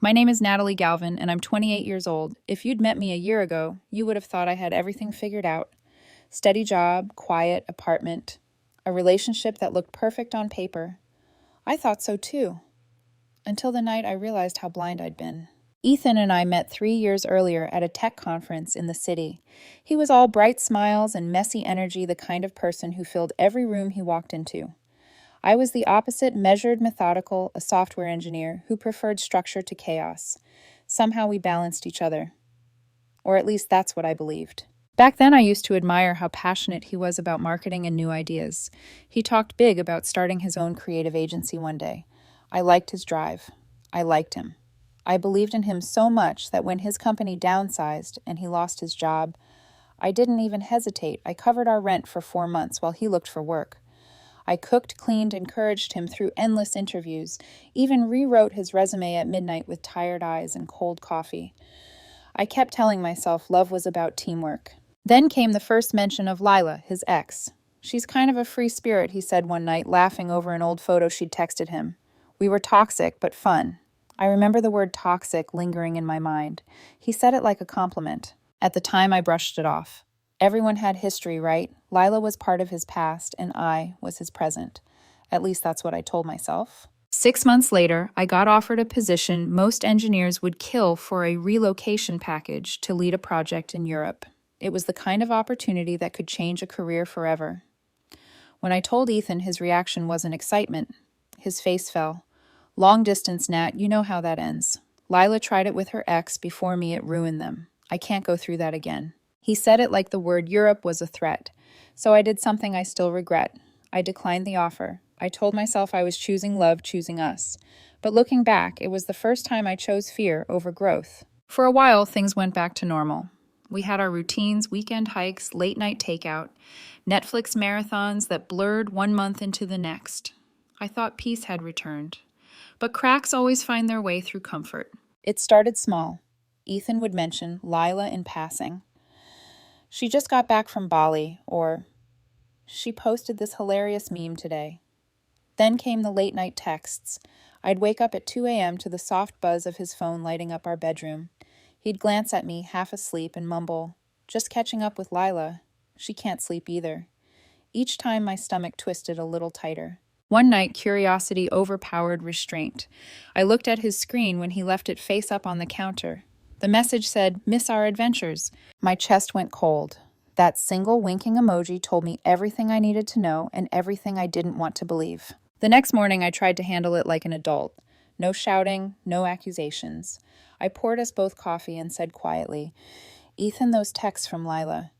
My name is Natalie Galvin, and I'm 28 years old. If you'd met me a year ago, you would have thought I had everything figured out. Steady job, quiet apartment, a relationship that looked perfect on paper. I thought so too, until the night I realized how blind I'd been. Ethan and I met 3 years earlier at a tech conference in the city. He was all bright smiles and messy energy, the kind of person who filled every room he walked into. I was the opposite, measured, methodical, a software engineer who preferred structure to chaos. Somehow we balanced each other. Or at least that's what I believed. Back then, I used to admire how passionate he was about marketing and new ideas. He talked big about starting his own creative agency one day. I liked his drive. I liked him. I believed in him so much that when his company downsized and he lost his job, I didn't even hesitate. I covered our rent for 4 months while he looked for work. I cooked, cleaned, encouraged him through endless interviews, even rewrote his resume at midnight with tired eyes and cold coffee. I kept telling myself love was about teamwork. Then came the first mention of Lila, his ex. She's kind of a free spirit, he said one night, laughing over an old photo she'd texted him. We were toxic, but fun. I remember the word toxic lingering in my mind. He said it like a compliment. At the time, I brushed it off. Everyone had history, right? Lila was part of his past, and I was his present. At least that's what I told myself. 6 months later, I got offered a position most engineers would kill for, a relocation package to lead a project in Europe. It was the kind of opportunity that could change a career forever. When I told Ethan, his reaction wasn't excitement. His face fell. Long distance, Nat, you know how that ends. Lila tried it with her ex. Before me, it ruined them. I can't go through that again. He said it like the word Europe was a threat. So I did something I still regret. I declined the offer. I told myself I was choosing love, choosing us. But looking back, it was the first time I chose fear over growth. For a while, things went back to normal. We had our routines, weekend hikes, late night takeout, Netflix marathons that blurred one month into the next. I thought peace had returned. But cracks always find their way through comfort. It started small. Ethan would mention Lila in passing. She just got back from Bali, or she posted this hilarious meme today. Then came the late night texts. I'd wake up at 2 a.m. to the soft buzz of his phone lighting up our bedroom. He'd glance at me, half asleep, and mumble, "Just catching up with Lila. She can't sleep either." Each time my stomach twisted a little tighter. One night, curiosity overpowered restraint. I looked at his screen when he left it face up on the counter. The message said, "Miss our adventures." My chest went cold. That single winking emoji told me everything I needed to know and everything I didn't want to believe. The next morning, I tried to handle it like an adult. No shouting, no accusations. I poured us both coffee and said quietly, "Ethan, those texts from Lila,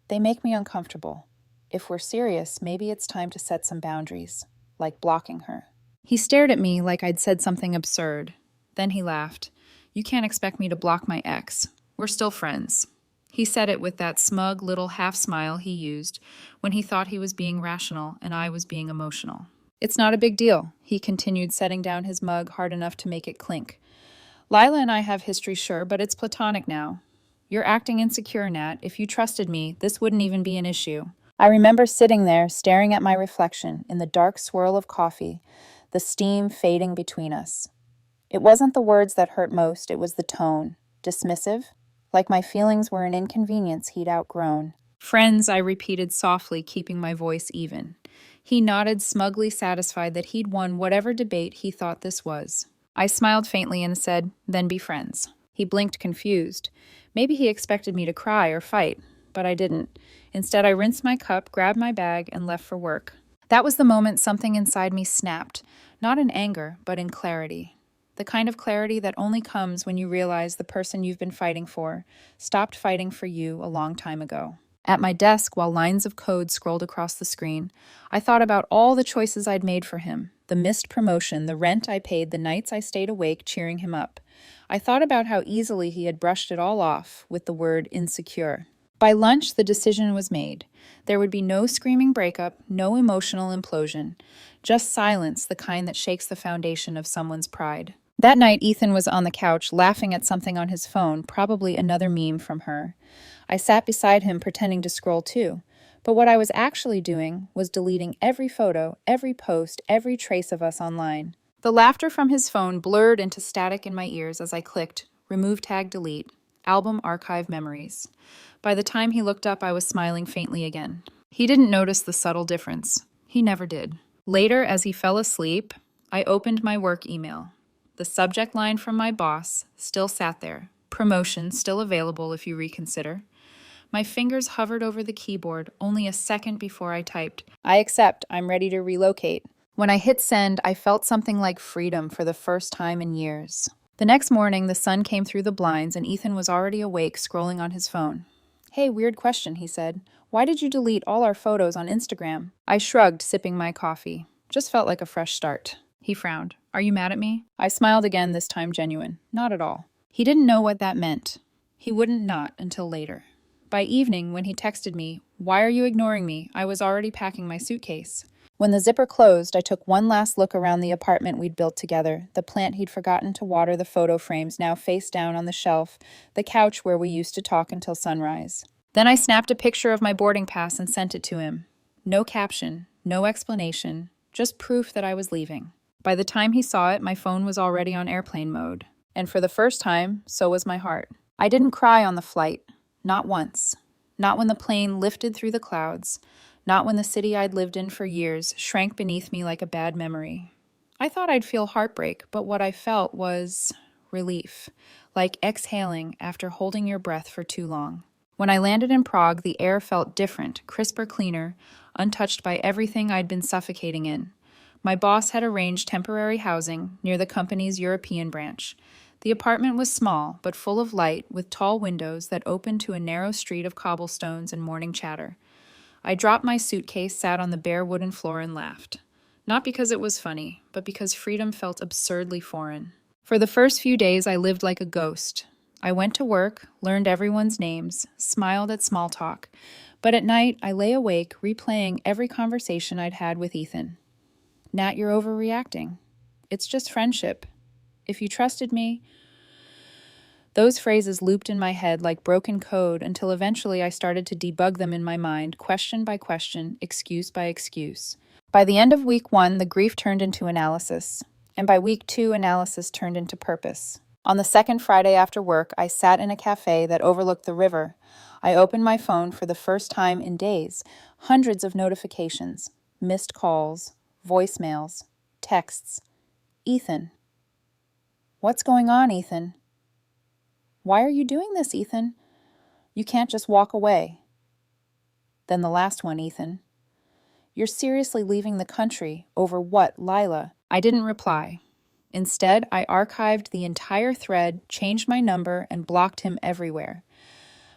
they make me uncomfortable. If we're serious, maybe it's time to set some boundaries, like blocking her." He stared at me like I'd said something absurd. Then he laughed. "You can't expect me to block my ex. We're still friends." He said it with that smug little half smile he used when he thought he was being rational and I was being emotional. "It's not a big deal," he continued, setting down his mug hard enough to make it clink. "Lila and I have history, sure, but it's platonic now. You're acting insecure, Nat. If you trusted me, this wouldn't even be an issue." I remember sitting there, staring at my reflection in the dark swirl of coffee, the steam fading between us. It wasn't the words that hurt most, it was the tone. Dismissive, like my feelings were an inconvenience he'd outgrown. "Friends," I repeated softly, keeping my voice even. He nodded, smugly satisfied that he'd won whatever debate he thought this was. I smiled faintly and said, "Then be friends." He blinked, confused. Maybe he expected me to cry or fight, but I didn't. Instead, I rinsed my cup, grabbed my bag, and left for work. That was the moment something inside me snapped, not in anger, but in clarity. The kind of clarity that only comes when you realize the person you've been fighting for stopped fighting for you a long time ago. At my desk, while lines of code scrolled across the screen, I thought about all the choices I'd made for him, the missed promotion, the rent I paid, the nights I stayed awake cheering him up. I thought about how easily he had brushed it all off with the word insecure. By lunch, the decision was made. There would be no screaming breakup, no emotional implosion, just silence, the kind that shakes the foundation of someone's pride. That night, Ethan was on the couch, laughing at something on his phone, probably another meme from her. I sat beside him, pretending to scroll too. But what I was actually doing was deleting every photo, every post, every trace of us online. The laughter from his phone blurred into static in my ears as I clicked remove tag delete, album archive memories. By the time he looked up, I was smiling faintly again. He didn't notice the subtle difference. He never did. Later, as he fell asleep, I opened my work email. The subject line from my boss still sat there. Promotion still available if you reconsider. My fingers hovered over the keyboard only a second before I typed, I accept, I'm ready to relocate. When I hit send, I felt something like freedom for the first time in years. The next morning, the sun came through the blinds and Ethan was already awake, scrolling on his phone. Hey, weird question, he said. Why did you delete all our photos on Instagram? I shrugged, sipping my coffee. Just felt like a fresh start. He frowned. Are you mad at me? I smiled again, this time genuine. Not at all. He didn't know what that meant. He wouldn't not until later. By evening, when he texted me, why are you ignoring me? I was already packing my suitcase. When the zipper closed, I took one last look around the apartment we'd built together, the plant he'd forgotten to water, the photo frames now face down on the shelf, the couch where we used to talk until sunrise. Then I snapped a picture of my boarding pass and sent it to him. No caption, no explanation, just proof that I was leaving. By the time he saw it, my phone was already on airplane mode. And for the first time, so was my heart. I didn't cry on the flight. Not once. Not when the plane lifted through the clouds. Not when the city I'd lived in for years shrank beneath me like a bad memory. I thought I'd feel heartbreak, but what I felt was relief, like exhaling after holding your breath for too long. When I landed in Prague, the air felt different, crisper, cleaner, untouched by everything I'd been suffocating in. My boss had arranged temporary housing near the company's European branch. The apartment was small, but full of light, with tall windows that opened to a narrow street of cobblestones and morning chatter. I dropped my suitcase, sat on the bare wooden floor, and laughed. Not because it was funny, but because freedom felt absurdly foreign. For the first few days, I lived like a ghost. I went to work, learned everyone's names, smiled at small talk. But at night, I lay awake, replaying every conversation I'd had with Ethan. Nat, you're overreacting. It's just friendship. If you trusted me... Those phrases looped in my head like broken code until eventually I started to debug them in my mind, question by question, excuse by excuse. By the end of week 1, the grief turned into analysis. And by week 2, analysis turned into purpose. On the second Friday after work, I sat in a cafe that overlooked the river. I opened my phone for the first time in days. Hundreds of notifications, missed calls, voicemails, texts. Ethan. What's going on, Ethan? Why are you doing this, Ethan? You can't just walk away. Then the last one, Ethan. You're seriously leaving the country over what, Lila? I didn't reply. Instead, I archived the entire thread, changed my number, and blocked him everywhere.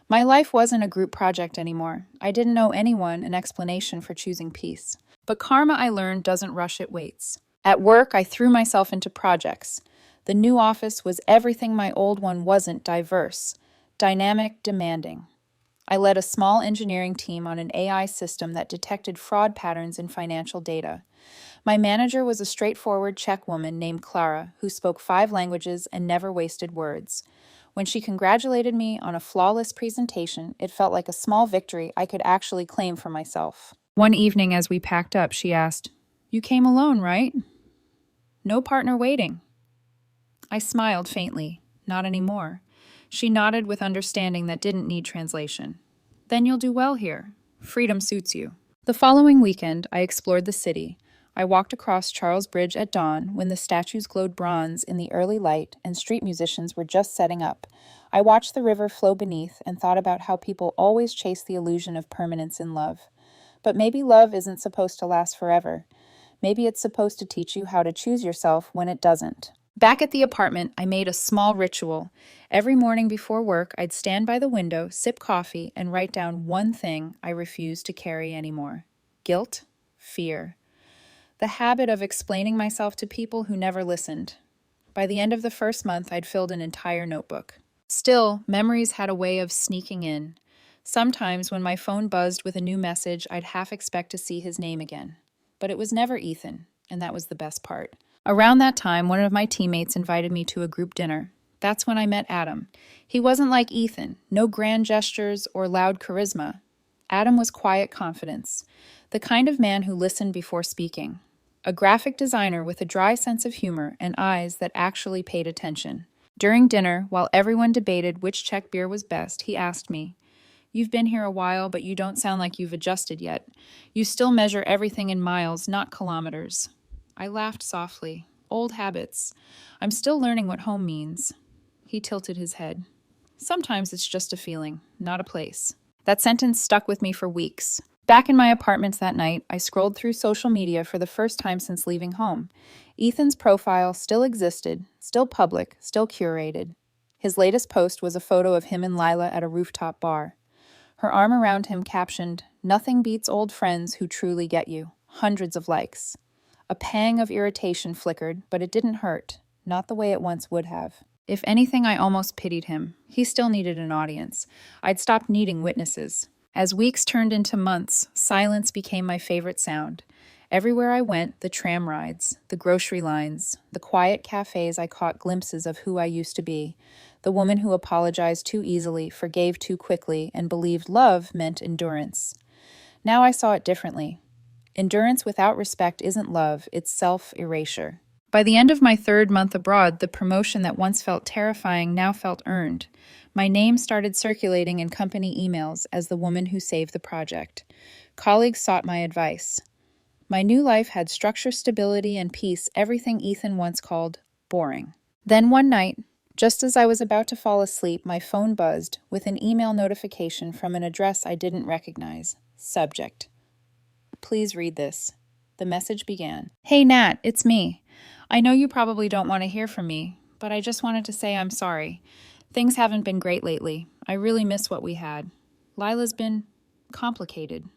My life wasn't a group project anymore. I didn't owe anyone an explanation for choosing peace. But karma, I learned, doesn't rush, it waits. At work, I threw myself into projects. The new office was everything my old one wasn't: diverse, dynamic, demanding. I led a small engineering team on an AI system that detected fraud patterns in financial data. My manager was a straightforward Czech woman named Clara, who spoke 5 languages and never wasted words. When she congratulated me on a flawless presentation, it felt like a small victory I could actually claim for myself. One evening as we packed up, she asked, "You came alone, right? No partner waiting." I smiled faintly. Not anymore. She nodded with understanding that didn't need translation. Then you'll do well here. Freedom suits you. The following weekend, I explored the city. I walked across Charles Bridge at dawn when the statues glowed bronze in the early light and street musicians were just setting up. I watched the river flow beneath and thought about how people always chase the illusion of permanence in love. But maybe love isn't supposed to last forever. Maybe it's supposed to teach you how to choose yourself when it doesn't. Back at the apartment, I made a small ritual. Every morning before work, I'd stand by the window, sip coffee, and write down one thing I refused to carry anymore. Guilt, fear. The habit of explaining myself to people who never listened. By the end of the first month, I'd filled an entire notebook. Still, memories had a way of sneaking in. Sometimes, when my phone buzzed with a new message, I'd half expect to see his name again. But it was never Ethan, and that was the best part. Around that time, one of my teammates invited me to a group dinner. That's when I met Adam. He wasn't like Ethan, no grand gestures or loud charisma. Adam was quiet confidence, the kind of man who listened before speaking. A graphic designer with a dry sense of humor and eyes that actually paid attention. During dinner, while everyone debated which Czech beer was best, he asked me, "You've been here a while, but you don't sound like you've adjusted yet. You still measure everything in miles, not kilometers." I laughed softly. Old habits. I'm still learning what home means. He tilted his head. Sometimes it's just a feeling, not a place. That sentence stuck with me for weeks. Back in my apartments that night, I scrolled through social media for the first time since leaving home. Ethan's profile still existed, still public, still curated. His latest post was a photo of him and Lila at a rooftop bar. Her arm around him captioned, "Nothing beats old friends who truly get you." Hundreds of likes. A pang of irritation flickered, but it didn't hurt, not the way it once would have. If anything, I almost pitied him. He still needed an audience. I'd stopped needing witnesses. As weeks turned into months, silence became my favorite sound. Everywhere I went, the tram rides, the grocery lines, the quiet cafes, I caught glimpses of who I used to be. The woman who apologized too easily, forgave too quickly, and believed love meant endurance. Now I saw it differently. Endurance without respect isn't love, it's self-erasure. By the end of my third month abroad, the promotion that once felt terrifying now felt earned. My name started circulating in company emails as the woman who saved the project. Colleagues sought my advice. My new life had structure, stability, and peace, everything Ethan once called boring. Then one night, just as I was about to fall asleep, my phone buzzed with an email notification from an address I didn't recognize. Subject: "Please read this." The message began, "Hey Nat, it's me. I know you probably don't want to hear from me, but I just wanted to say I'm sorry. Things haven't been great lately. I really miss what we had. Lila's been complicated.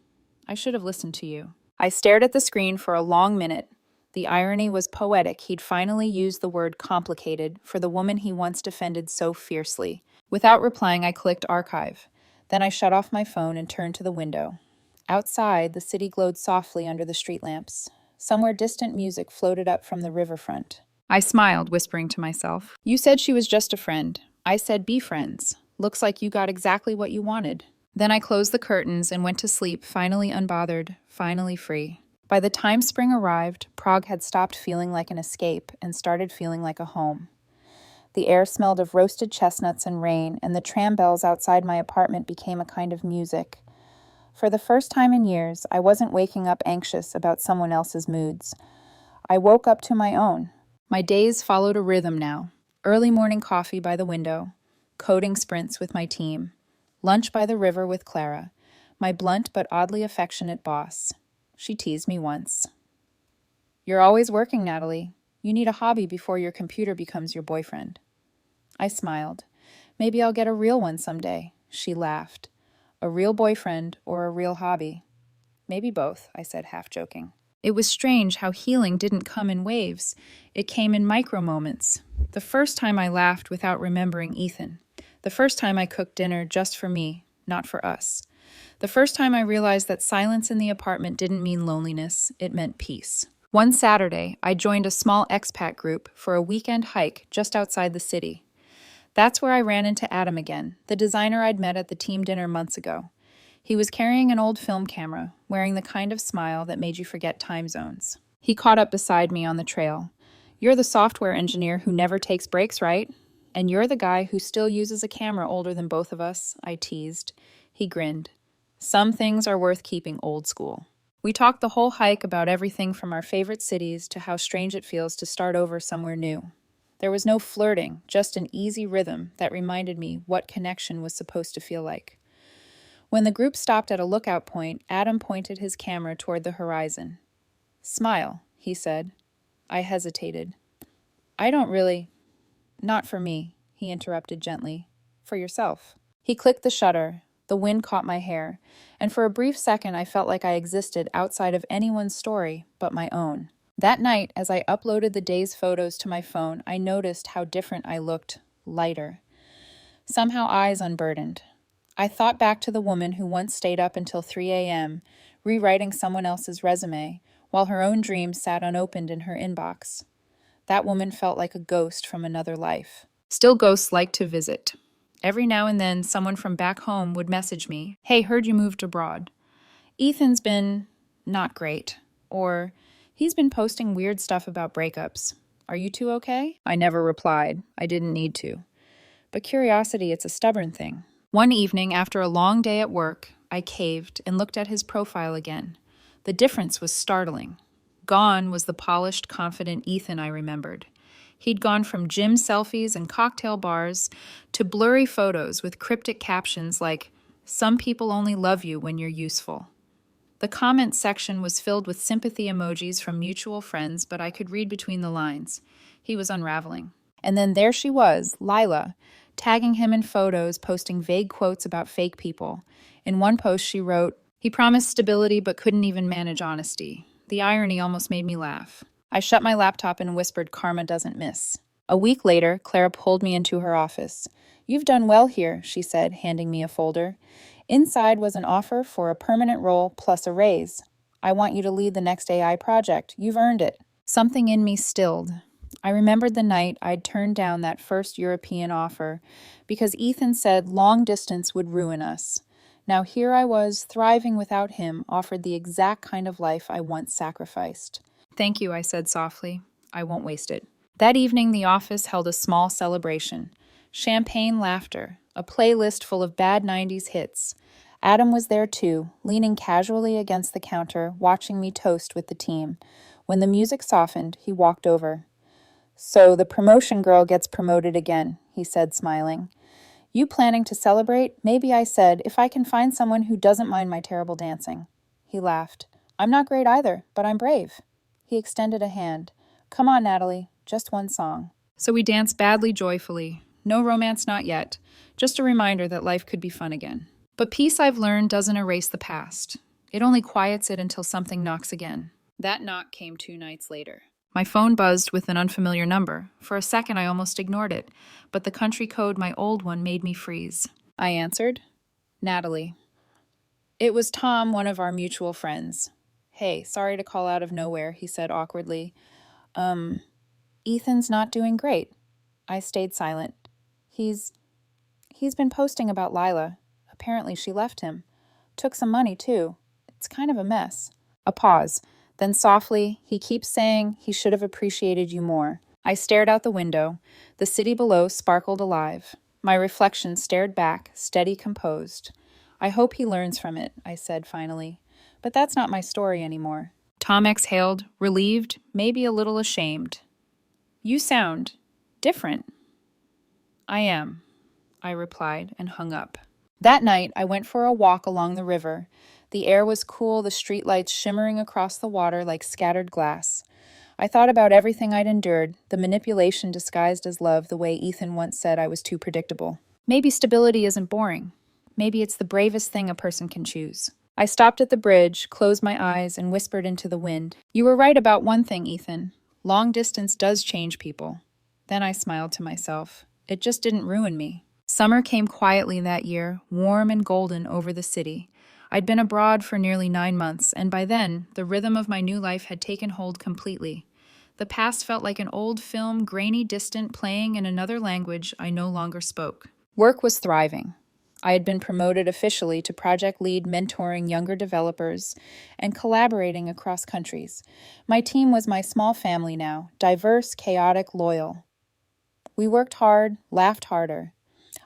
I should have listened to you." I stared at the screen for a long minute. The irony was poetic. He'd finally used the word complicated for the woman he once defended so fiercely. Without replying, I clicked archive. Then I shut off my phone and turned to the window. Outside, the city glowed softly under the street lamps. Somewhere distant music floated up from the riverfront. I smiled, whispering to myself, "You said she was just a friend. I said be friends. Looks like you got exactly what you wanted." Then I closed the curtains and went to sleep, finally unbothered, finally free. By the time spring arrived, Prague had stopped feeling like an escape and started feeling like a home. The air smelled of roasted chestnuts and rain, and the tram bells outside my apartment became a kind of music. For the first time in years, I wasn't waking up anxious about someone else's moods. I woke up to my own. My days followed a rhythm now. Early morning coffee by the window, coding sprints with my team, lunch by the river with Clara, my blunt but oddly affectionate boss. She teased me once. "You're always working, Natalie. You need a hobby before your computer becomes your boyfriend." I smiled. "Maybe I'll get a real one someday." She laughed. "A real boyfriend or a real hobby?" "Maybe both," I said, half joking. It was strange how healing didn't come in waves. It came in micro moments. The first time I laughed without remembering Ethan. The first time I cooked dinner just for me, not for us. The first time I realized that silence in the apartment didn't mean loneliness, it meant peace. One Saturday, I joined a small expat group for a weekend hike just outside the city. That's where I ran into Adam again, the designer I'd met at the team dinner months ago. He was carrying an old film camera, wearing the kind of smile that made you forget time zones. He caught up beside me on the trail. "You're the software engineer who never takes breaks, right? And you're the guy who still uses a camera older than both of us," I teased. He grinned. "Some things are worth keeping old school." We talked the whole hike about everything from our favorite cities to how strange it feels to start over somewhere new. There was no flirting, just an easy rhythm that reminded me what connection was supposed to feel like. When the group stopped at a lookout point, Adam pointed his camera toward the horizon. "Smile," he said. I hesitated. "I don't really—" "Not for me," he interrupted gently. "For yourself." He clicked the shutter. The wind caught my hair, and for a brief second I felt like I existed outside of anyone's story but my own. That night, as I uploaded the day's photos to my phone, I noticed how different I looked, lighter. Somehow eyes unburdened. I thought back to the woman who once stayed up until 3 a.m., rewriting someone else's resume, while her own dreams sat unopened in her inbox. That woman felt like a ghost from another life. Still, ghosts like to visit. Every now and then, someone from back home would message me, "Hey, heard you moved abroad. Ethan's been not great," or He's been posting weird stuff about breakups. Are you two okay? I never replied. I didn't need to. But curiosity, it's a stubborn thing. One evening, after a long day at work, I caved and looked at his profile again. The difference was startling. Gone was the polished, confident Ethan I remembered. He'd gone from gym selfies and cocktail bars to blurry photos with cryptic captions like, "Some people only love you when you're useful." The comment section was filled with sympathy emojis from mutual friends, but I could read between the lines. He was unraveling. And then there she was, Lila, tagging him in photos, posting vague quotes about fake people. In one post, she wrote, "He promised stability but couldn't even manage honesty." The irony almost made me laugh. I shut my laptop and whispered, "Karma doesn't miss." A week later, Clara pulled me into her office. "You've done well here," she said, handing me a folder. Inside was an offer for a permanent role plus a raise. "I want you to lead the next AI project. You've earned it." Something in me stilled. I remembered the night I'd turned down that first European offer because Ethan said long distance would ruin us. Now here I was, thriving without him, offered the exact kind of life I once sacrificed. "Thank you," I said softly. "I won't waste it." That evening, the office held a small celebration. Champagne laughter, a playlist full of bad 90s hits. Adam was there too, leaning casually against the counter, watching me toast with the team. When the music softened, he walked over. "So the promotion girl gets promoted again," he said, smiling. "You planning to celebrate?" "Maybe," I said, "if I can find someone who doesn't mind my terrible dancing." He laughed. "I'm not great either, but I'm brave." He extended a hand. "Come on, Natalie, just one song." So we danced badly joyfully. No romance, not yet. Just a reminder that life could be fun again. But peace, I've learned, doesn't erase the past. It only quiets it until something knocks again. That knock came 2 nights later. My phone buzzed with an unfamiliar number. For a second, I almost ignored it, but the country code, my old one, made me freeze. I answered. "Natalie." It was Tom, one of our mutual friends. "Hey, sorry to call out of nowhere," he said awkwardly. Ethan's not doing great." I stayed silent. He's been posting about Lila. Apparently she left him. Took some money, too. It's kind of a mess." A pause. Then softly, "He keeps saying he should have appreciated you more." I stared out the window. The city below sparkled alive. My reflection stared back, steady, composed. "I hope he learns from it," I said finally. "But that's not my story anymore." Tom exhaled, relieved, maybe a little ashamed. "You sound different." "I am," I replied and hung up. That night, I went for a walk along the river. The air was cool, the streetlights shimmering across the water like scattered glass. I thought about everything I'd endured, the manipulation disguised as love, the way Ethan once said I was too predictable. Maybe stability isn't boring. Maybe it's the bravest thing a person can choose. I stopped at the bridge, closed my eyes, and whispered into the wind. "You were right about one thing, Ethan. Long distance does change people." Then I smiled to myself. It just didn't ruin me. Summer came quietly that year, warm and golden over the city. I'd been abroad for nearly 9 months, and by then, the rhythm of my new life had taken hold completely. The past felt like an old film, grainy, distant, playing in another language I no longer spoke. Work was thriving. I had been promoted officially to project lead, mentoring younger developers and collaborating across countries. My team was my small family now, diverse, chaotic, loyal. We worked hard, laughed harder.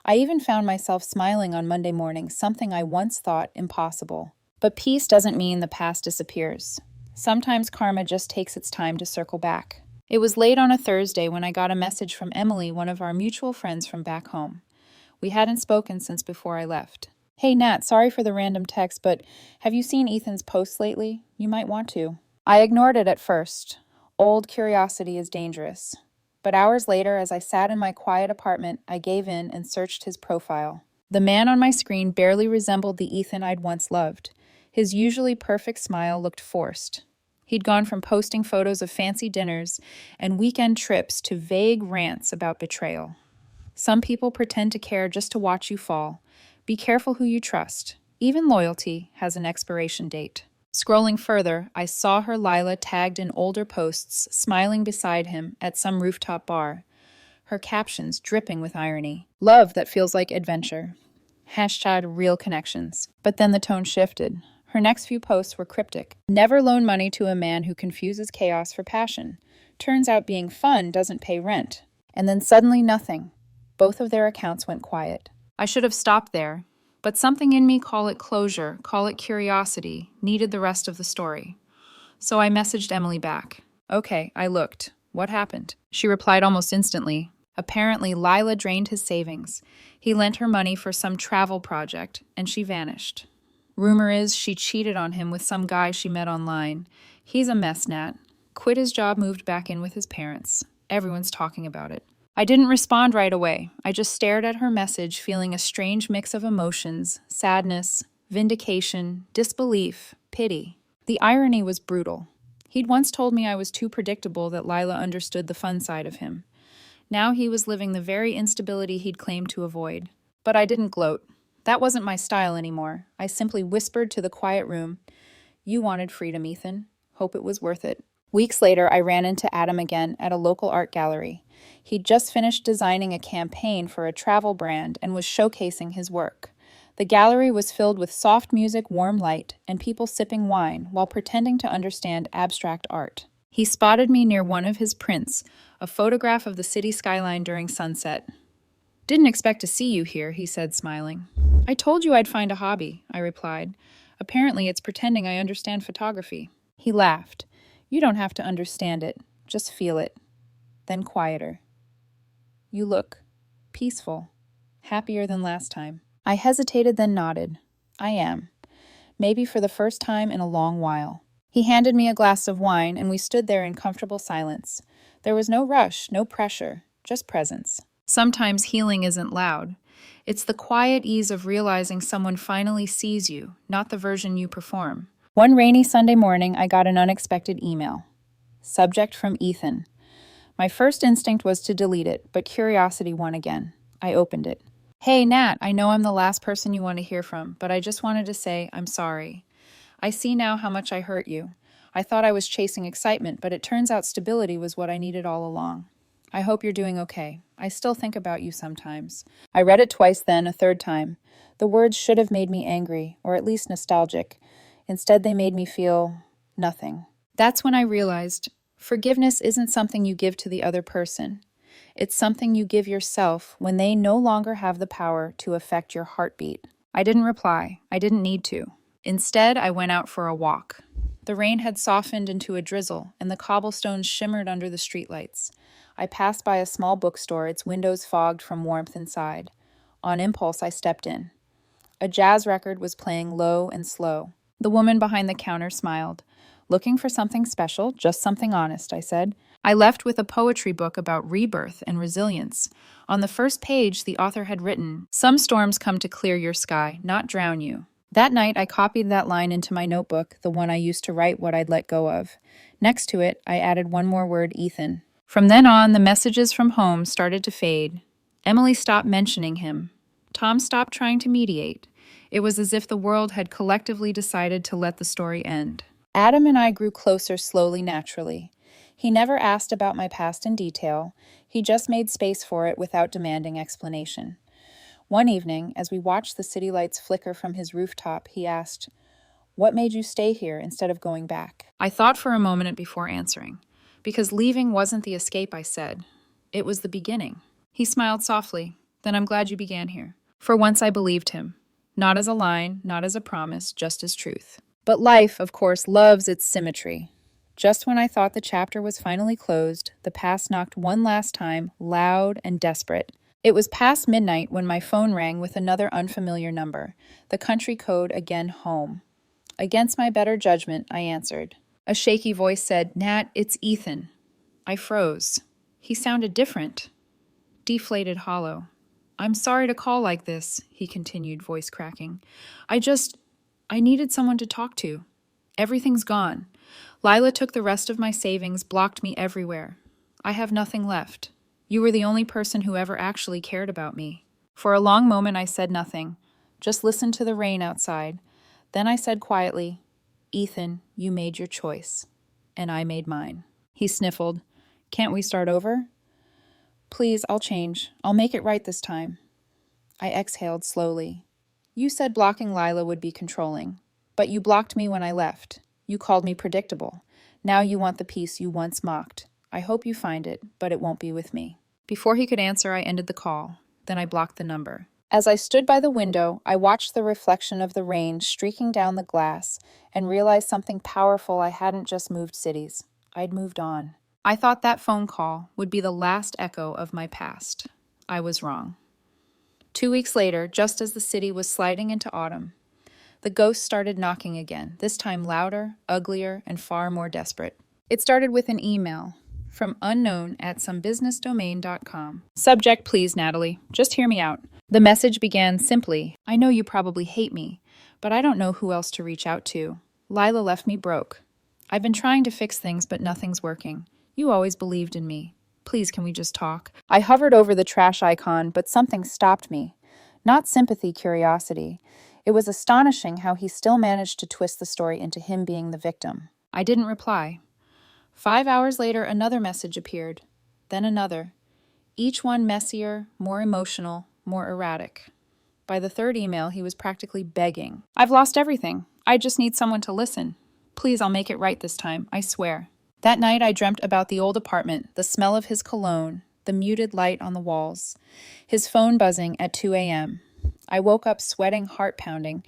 I even found myself smiling on Monday mornings, something I once thought impossible. But peace doesn't mean the past disappears. Sometimes karma just takes its time to circle back. It was late on a Thursday when I got a message from Emily, one of our mutual friends from back home. We hadn't spoken since before I left. "Hey Nat, sorry for the random text, but have you seen Ethan's posts lately? You might want to." I ignored it at first. Old curiosity is dangerous. But hours later, as I sat in my quiet apartment, I gave in and searched his profile. The man on my screen barely resembled the Ethan I'd once loved. His usually perfect smile looked forced. He'd gone from posting photos of fancy dinners and weekend trips to vague rants about betrayal. Some people pretend to care just to watch you fall. Be careful who you trust. Even loyalty has an expiration date. Scrolling further, I saw her Lila tagged in older posts, smiling beside him at some rooftop bar. Her captions dripping with irony. "Love that feels like adventure. Hashtag real connections." But then the tone shifted. Her next few posts were cryptic. Never loan money to a man who confuses chaos for passion. Turns out being fun doesn't pay rent. And then suddenly nothing. Both of their accounts went quiet. I should have stopped there, but something in me, call it closure, call it curiosity, needed the rest of the story. So I messaged Emily back. Okay, I looked. What happened? She replied almost instantly. Apparently, Lila drained his savings. He lent her money for some travel project, and she vanished. Rumor is she cheated on him with some guy she met online. He's a mess, Nat. Quit his job, moved back in with his parents. Everyone's talking about it. I didn't respond right away. I just stared at her message, feeling a strange mix of emotions: sadness, vindication, disbelief, pity. The irony was brutal. He'd once told me I was too predictable, that Lila understood the fun side of him. Now he was living the very instability he'd claimed to avoid. But I didn't gloat. That wasn't my style anymore. I simply whispered to the quiet room, "You wanted freedom, Ethan. Hope it was worth it." Weeks later, I ran into Adam again at a local art gallery. He'd just finished designing a campaign for a travel brand and was showcasing his work. The gallery was filled with soft music, warm light, and people sipping wine while pretending to understand abstract art. He spotted me near one of his prints, a photograph of the city skyline during sunset. "Didn't expect to see you here," he said, smiling. "I told you I'd find a hobby," I replied. "Apparently it's pretending I understand photography." He laughed. "You don't have to understand it, just feel it." Then quieter. "You look peaceful, happier than last time." I hesitated, then nodded. "I am. Maybe for the first time in a long while." He handed me a glass of wine, and we stood there in comfortable silence. There was no rush, no pressure, just presence. Sometimes healing isn't loud. It's the quiet ease of realizing someone finally sees you, not the version you perform. One rainy Sunday morning, I got an unexpected email. Subject from Ethan. My first instinct was to delete it, but curiosity won again. I opened it. "Hey, Nat, I know I'm the last person you want to hear from, but I just wanted to say I'm sorry. I see now how much I hurt you. I thought I was chasing excitement, but it turns out stability was what I needed all along. I hope you're doing okay. I still think about you sometimes." I read it twice, then a third time. The words should have made me angry, or at least nostalgic. Instead, they made me feel nothing. That's when I realized forgiveness isn't something you give to the other person. It's something you give yourself when they no longer have the power to affect your heartbeat. I didn't reply. I didn't need to. Instead, I went out for a walk. The rain had softened into a drizzle, and the cobblestones shimmered under the streetlights. I passed by a small bookstore, its windows fogged from warmth inside. On impulse, I stepped in. A jazz record was playing low and slow. The woman behind the counter smiled. "Looking for something special? Just something honest," I said. I left with a poetry book about rebirth and resilience. On the first page, the author had written, "Some storms come to clear your sky, not drown you." That night, I copied that line into my notebook, the one I used to write what I'd let go of. Next to it, I added one more word, Ethan. From then on, the messages from home started to fade. Emily stopped mentioning him. Tom stopped trying to mediate. It was as if the world had collectively decided to let the story end. Adam and I grew closer slowly, naturally. He never asked about my past in detail. He just made space for it without demanding explanation. One evening, as we watched the city lights flicker from his rooftop, he asked, "What made you stay here instead of going back?" I thought for a moment before answering. "Because leaving wasn't the escape," I said. "It was the beginning." He smiled softly. "Then I'm glad you began here." For once I believed him. Not as a line, not as a promise, just as truth. But life, of course, loves its symmetry. Just when I thought the chapter was finally closed, the past knocked one last time, loud and desperate. It was past midnight when my phone rang with another unfamiliar number, the country code again home. Against my better judgment, I answered. A shaky voice said, "Nat, it's Ethan." I froze. He sounded different. Deflated, hollow. "I'm sorry to call like this," he continued, voice cracking. I needed someone to talk to. Everything's gone. Lila took the rest of my savings, blocked me everywhere. I have nothing left. You were the only person who ever actually cared about me." For a long moment, I said nothing, just listened to the rain outside. Then I said quietly, "Ethan, you made your choice, and I made mine." He sniffled. "Can't we start over?" "Please, I'll change. I'll make it right this time." I exhaled slowly. "You said blocking Lila would be controlling. But you blocked me when I left. You called me predictable. Now you want the peace you once mocked. I hope you find it, but it won't be with me." Before he could answer, I ended the call. Then I blocked the number. As I stood by the window, I watched the reflection of the rain streaking down the glass and realized something powerful. I hadn't just moved cities. I'd moved on. I thought that phone call would be the last echo of my past. I was wrong. 2 weeks later, just as the city was sliding into autumn, the ghost started knocking again, this time louder, uglier, and far more desperate. It started with an email from unknown@somebusinessdomain.com. Subject, please, Natalie. Just hear me out. The message began simply, "I know you probably hate me, but I don't know who else to reach out to. Lila left me broke. I've been trying to fix things, but nothing's working. You always believed in me. Please, can we just talk?" I hovered over the trash icon, but something stopped me. Not sympathy, curiosity. It was astonishing how he still managed to twist the story into him being the victim. I didn't reply. 5 hours later, another message appeared. Then another. Each one messier, more emotional, more erratic. By the third email, he was practically begging. "I've lost everything. I just need someone to listen. Please, I'll make it right this time, I swear." That night, I dreamt about the old apartment, the smell of his cologne, the muted light on the walls, his phone buzzing at 2 a.m. I woke up sweating, heart pounding,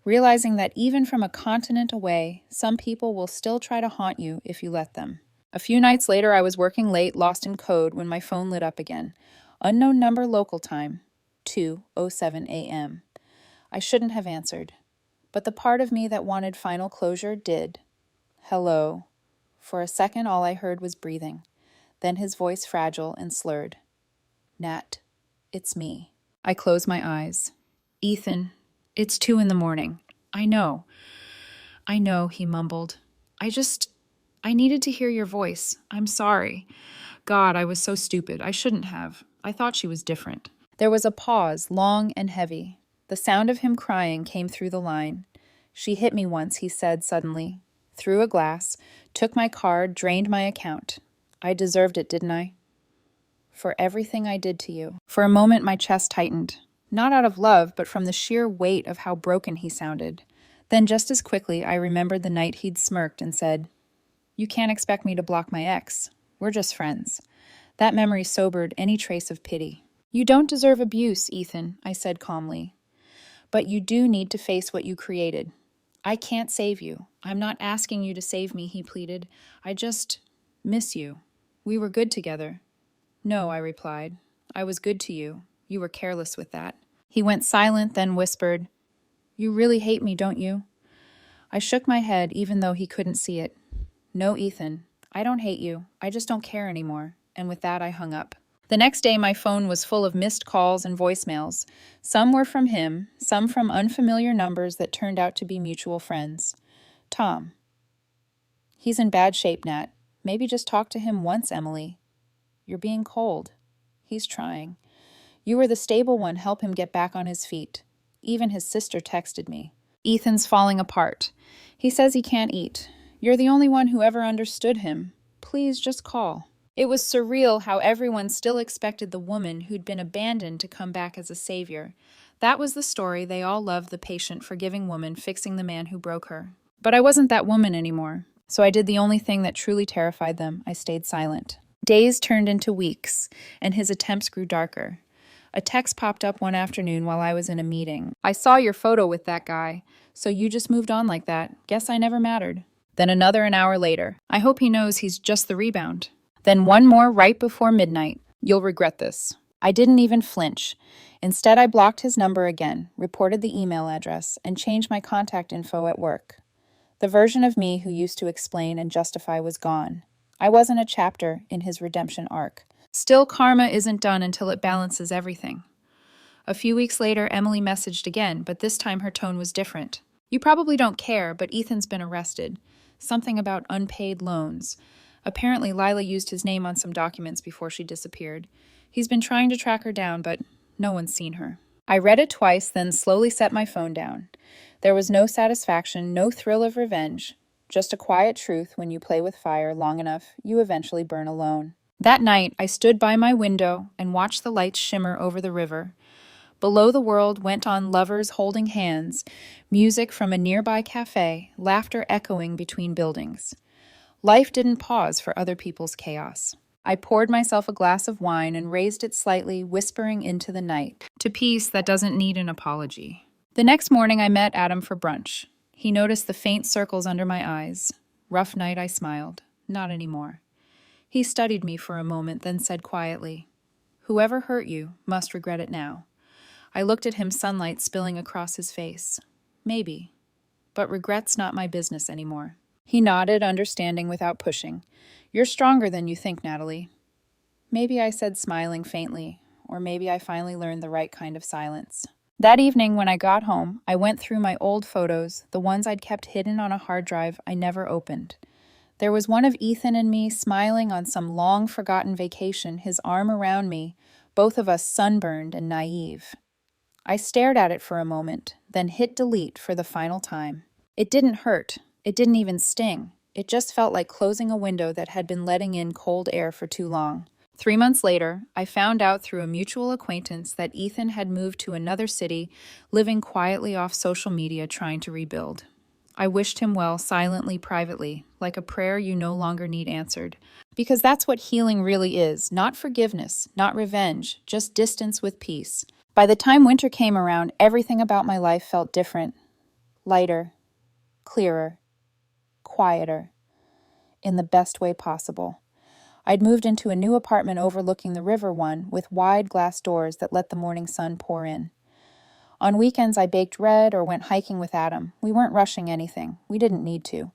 realizing that even from a continent away, some people will still try to haunt you if you let them. A few nights later, I was working late, lost in code, when my phone lit up again. Unknown number, local time, 2:07 a.m. I shouldn't have answered, but the part of me that wanted final closure did. "Hello." For a second, all I heard was breathing. Then his voice fragile and slurred. "Nat, it's me." I closed my eyes. "Ethan, it's 2 a.m. I know, he mumbled. I needed to hear your voice. I'm sorry. God, I was so stupid. I shouldn't have. I thought she was different." There was a pause, long and heavy. The sound of him crying came through the line. "She hit me once," he said suddenly. "Threw a glass, took my card, drained my account. I deserved it, didn't I? For everything I did to you." For a moment, my chest tightened. Not out of love, but from the sheer weight of how broken he sounded. Then just as quickly, I remembered the night he'd smirked and said, "You can't expect me to block my ex. We're just friends." That memory sobered any trace of pity. "You don't deserve abuse, Ethan," I said calmly. "But you do need to face what you created. I can't save you. I'm not asking you to save me," he pleaded. "I just miss you. We were good together." "No," I replied. "I was good to you. You were careless with that." He went silent, then whispered, "You really hate me, don't you?" I shook my head, even though he couldn't see it. "No, Ethan, I don't hate you. I just don't care anymore." And with that, I hung up. The next day, my phone was full of missed calls and voicemails. Some were from him, some from unfamiliar numbers that turned out to be mutual friends. "Tom. He's in bad shape, Nat. Maybe just talk to him once, Emily. You're being cold. He's trying. You were the stable one. Help him get back on his feet." Even his sister texted me. "Ethan's falling apart. He says he can't eat. You're the only one who ever understood him. Please just call." It was surreal how everyone still expected the woman who'd been abandoned to come back as a savior. That was the story they all loved, the patient, forgiving woman fixing the man who broke her. But I wasn't that woman anymore, so I did the only thing that truly terrified them. I stayed silent. Days turned into weeks, and his attempts grew darker. A text popped up one afternoon while I was in a meeting. "I saw your photo with that guy, so you just moved on like that. Guess I never mattered." Then another an hour later. "I hope he knows he's just the rebound." Then one more right before midnight. "You'll regret this." I didn't even flinch. Instead, I blocked his number again, reported the email address, and changed my contact info at work. The version of me who used to explain and justify was gone. I wasn't a chapter in his redemption arc. Still, karma isn't done until it balances everything. A few weeks later, Emily messaged again, but this time her tone was different. "You probably don't care, but Ethan's been arrested. Something about unpaid loans. Apparently, Lila used his name on some documents before she disappeared. He's been trying to track her down, but no one's seen her." I read it twice, then slowly set my phone down. There was no satisfaction, no thrill of revenge. Just a quiet truth: when you play with fire long enough, you eventually burn alone. That night, I stood by my window and watched the lights shimmer over the river. Below the World went on lovers holding hands, music from a nearby cafe, laughter echoing between buildings. Life didn't pause for other people's chaos. I poured myself a glass of wine and raised it slightly, whispering into the night, to peace that doesn't need an apology. The next morning, I met Adam for brunch. He noticed the faint circles under my eyes. Rough night, I smiled. Not anymore. He studied me for a moment, then said quietly, "Whoever hurt you must regret it now." I looked at him, sunlight spilling across his face. Maybe, but regret's not my business anymore. He nodded, understanding without pushing. "You're stronger than you think, Natalie." Maybe I said, smiling faintly, or maybe I finally learned the right kind of silence. That evening, when I got home, I went through my old photos, the ones I'd kept hidden on a hard drive I never opened. There was one of Ethan and me smiling on some long-forgotten vacation, his arm around me, both of us sunburned and naive. I stared at it for a moment, then hit delete for the final time. It didn't hurt. It didn't even sting. It just felt like closing a window that had been letting in cold air for too long. 3 months later, I found out through a mutual acquaintance that Ethan had moved to another city, living quietly off social media, trying to rebuild. I wished him well, silently, privately, like a prayer you no longer need answered. Because that's what healing really is, not forgiveness, not revenge, just distance with peace. By the time winter came around, everything about my life felt different. Lighter, clearer, quieter, in the best way possible. I'd moved into a new apartment overlooking the river, one with wide glass doors that let the morning sun pour in. On weekends, I baked bread or went hiking with Adam. We weren't rushing anything. We didn't need to.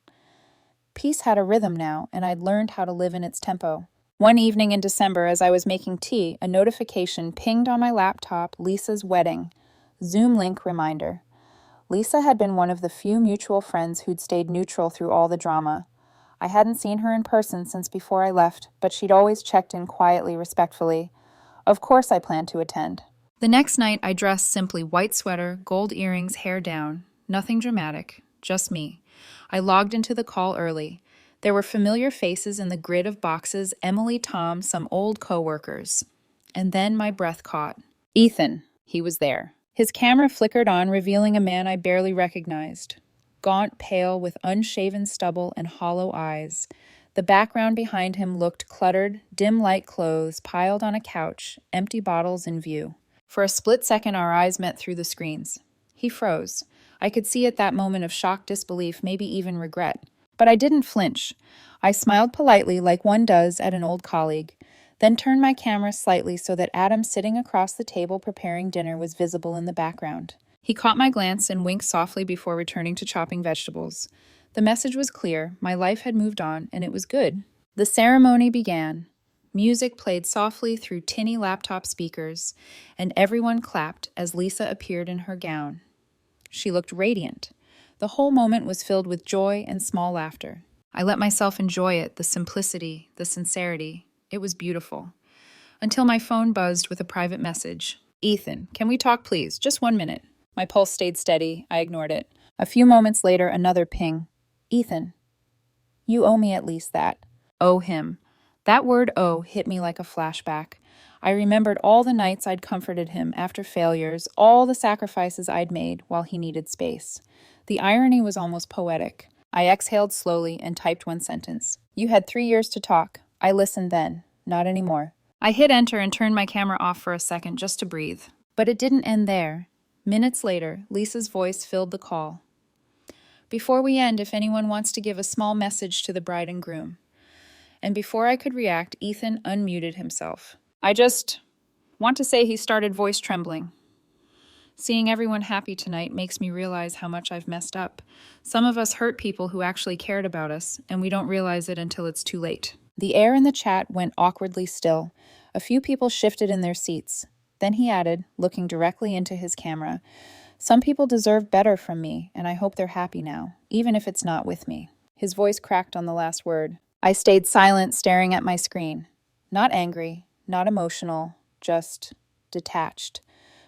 Peace had a rhythm now, and I'd learned how to live in its tempo. One evening in December, as I was making tea, a notification pinged on my laptop, Lisa's wedding. Zoom link reminder. Lisa had been one of the few mutual friends who'd stayed neutral through all the drama. I hadn't seen her in person since before I left, but she'd always checked in quietly, respectfully. Of course I planned to attend. The next night, I dressed simply: white sweater, gold earrings, hair down. Nothing dramatic, just me. I logged into the call early. There were familiar faces in the grid of boxes: Emily, Tom, some old coworkers. And then my breath caught. Ethan. He was there. His camera flickered on, revealing a man I barely recognized. Gaunt, pale, with unshaven stubble and hollow eyes. The background behind him looked cluttered, dim light clothes piled on a couch, empty bottles in view. For a split second, our eyes met through the screens. He froze. I could see at that moment of shocked disbelief, maybe even regret. But I didn't flinch. I smiled politely, like one does at an old colleague, then turned my camera slightly so that Adam, sitting across the table preparing dinner, was visible in the background. He caught my glance and winked softly before returning to chopping vegetables. The message was clear: my life had moved on, and it was good. The ceremony began. Music played softly through tinny laptop speakers, and everyone clapped as Lisa appeared in her gown. She looked radiant. The whole moment was filled with joy and small laughter. I let myself enjoy it, the simplicity, the sincerity. It was beautiful. Until my phone buzzed with a private message. "Ethan, can we talk, please? Just 1 minute." My pulse stayed steady. I ignored it. A few moments later, another ping. "Ethan, you owe me at least that." Owe him. That word "owe" hit me like a flashback. I remembered all the nights I'd comforted him after failures, all the sacrifices I'd made while he needed space. The irony was almost poetic. I exhaled slowly and typed one sentence. "You had 3 years to talk. I listened then. Not anymore." I hit enter and turned my camera off for a second just to breathe. But it didn't end there. Minutes later, Lisa's voice filled the call. "Before we end, if anyone wants to give a small message to the bride and groom." And before I could react, Ethan unmuted himself. "I just want to say," he started, voice trembling. "Seeing everyone happy tonight makes me realize how much I've messed up. Some of us hurt people who actually cared about us, and we don't realize it until it's too late." The air in the chat went awkwardly still. A few people shifted in their seats. Then he added, looking directly into his camera, "Some people deserve better from me, and I hope they're happy now, even if it's not with me." His voice cracked on the last word. I stayed silent, staring at my screen. Not angry, not emotional, just detached.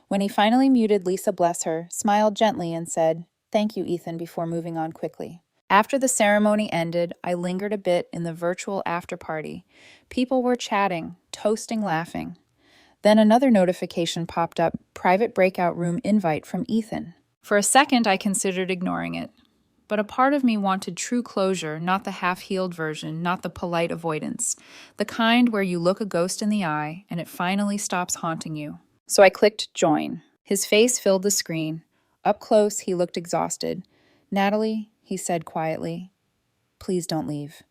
When he finally muted Lisa, bless her, smiled gently and said, "Thank you, Ethan," before moving on quickly. After the ceremony ended, I lingered a bit in the virtual after party. People were chatting, toasting, laughing. Then another notification popped up, private breakout room invite from Ethan. For a second, I considered ignoring it. But a part of me wanted true closure, not the half-healed version, not the polite avoidance. The kind where you look a ghost in the eye and it finally stops haunting you. So I clicked join. His face filled the screen. Up close, he looked exhausted. "Natalie," he said quietly, "please don't leave."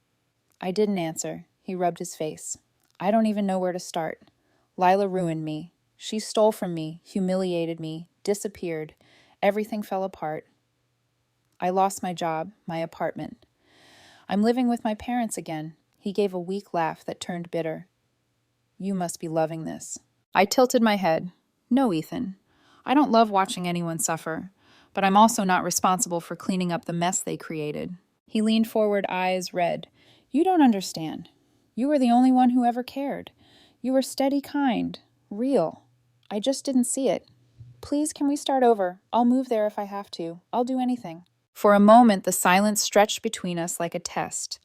I didn't answer. He rubbed his face. "I don't even know where to start. Lila ruined me. She stole from me, humiliated me, disappeared. Everything fell apart. I lost my job, my apartment. I'm living with my parents again." He gave a weak laugh that turned bitter. "You must be loving this." I tilted my head. "No, Ethan. I don't love watching anyone suffer, but I'm also not responsible for cleaning up the mess they created." He leaned forward, eyes red. "You don't understand. You were the only one who ever cared. You were steady, kind, real. I just didn't see it. Please, can we start over? I'll move there if I have to. I'll do anything." For a moment, the silence stretched between us like a test.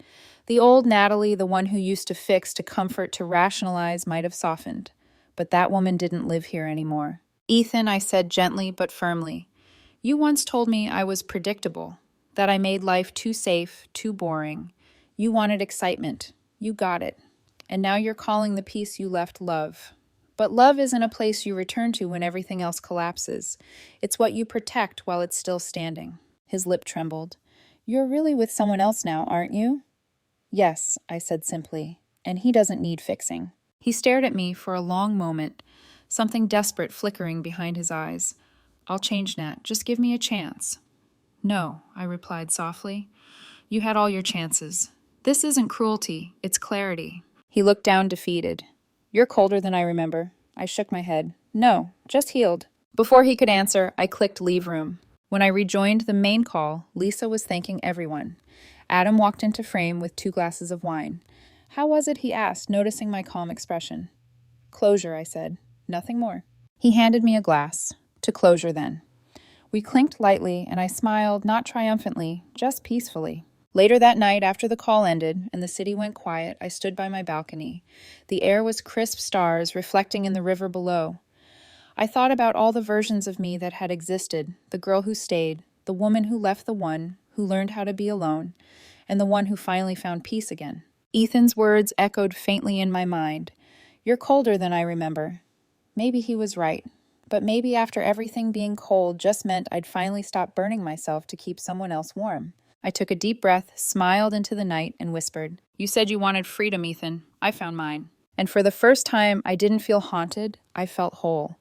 The old Natalie, the one who used to fix, to comfort, to rationalize, might have softened. But that woman didn't live here anymore. "Ethan," I said gently but firmly, "you once told me I was predictable, that I made life too safe, too boring. You wanted excitement. You got it. And now you're calling the piece you left love. But love isn't a place you return to when everything else collapses. It's what you protect while it's still standing." His lip trembled. "You're really with someone else now, aren't you?" "Yes," I said simply, "and he doesn't need fixing." He stared at me for a long moment, something desperate flickering behind his eyes. "I'll change, Nat. Just give me a chance." "No," I replied softly. "You had all your chances. This isn't cruelty, it's clarity." He looked down defeated. "You're colder than I remember." I shook my head. "No, just healed." Before he could answer, I clicked leave room. When I rejoined the main call, Lisa was thanking everyone. Adam walked into frame with 2 glasses of wine. "How was it?" he asked, noticing my calm expression. "Closure," I said. "Nothing more." He handed me a glass. "To closure, then." We clinked lightly, and I smiled, not triumphantly, just peacefully. Later that night, after the call ended and the city went quiet, I stood by my balcony. The air was crisp stars reflecting in the river below. I thought about all the versions of me that had existed, the girl who stayed, the woman who left the one, who learned how to be alone, and the one who finally found peace again. Ethan's words echoed faintly in my mind. "You're colder than I remember." Maybe he was right, but maybe after everything, being cold just meant I'd finally stop burning myself to keep someone else warm. I took a deep breath, smiled into the night, and whispered, "You said you wanted freedom, Ethan. I found mine." And for the first time, I didn't feel haunted, I felt whole.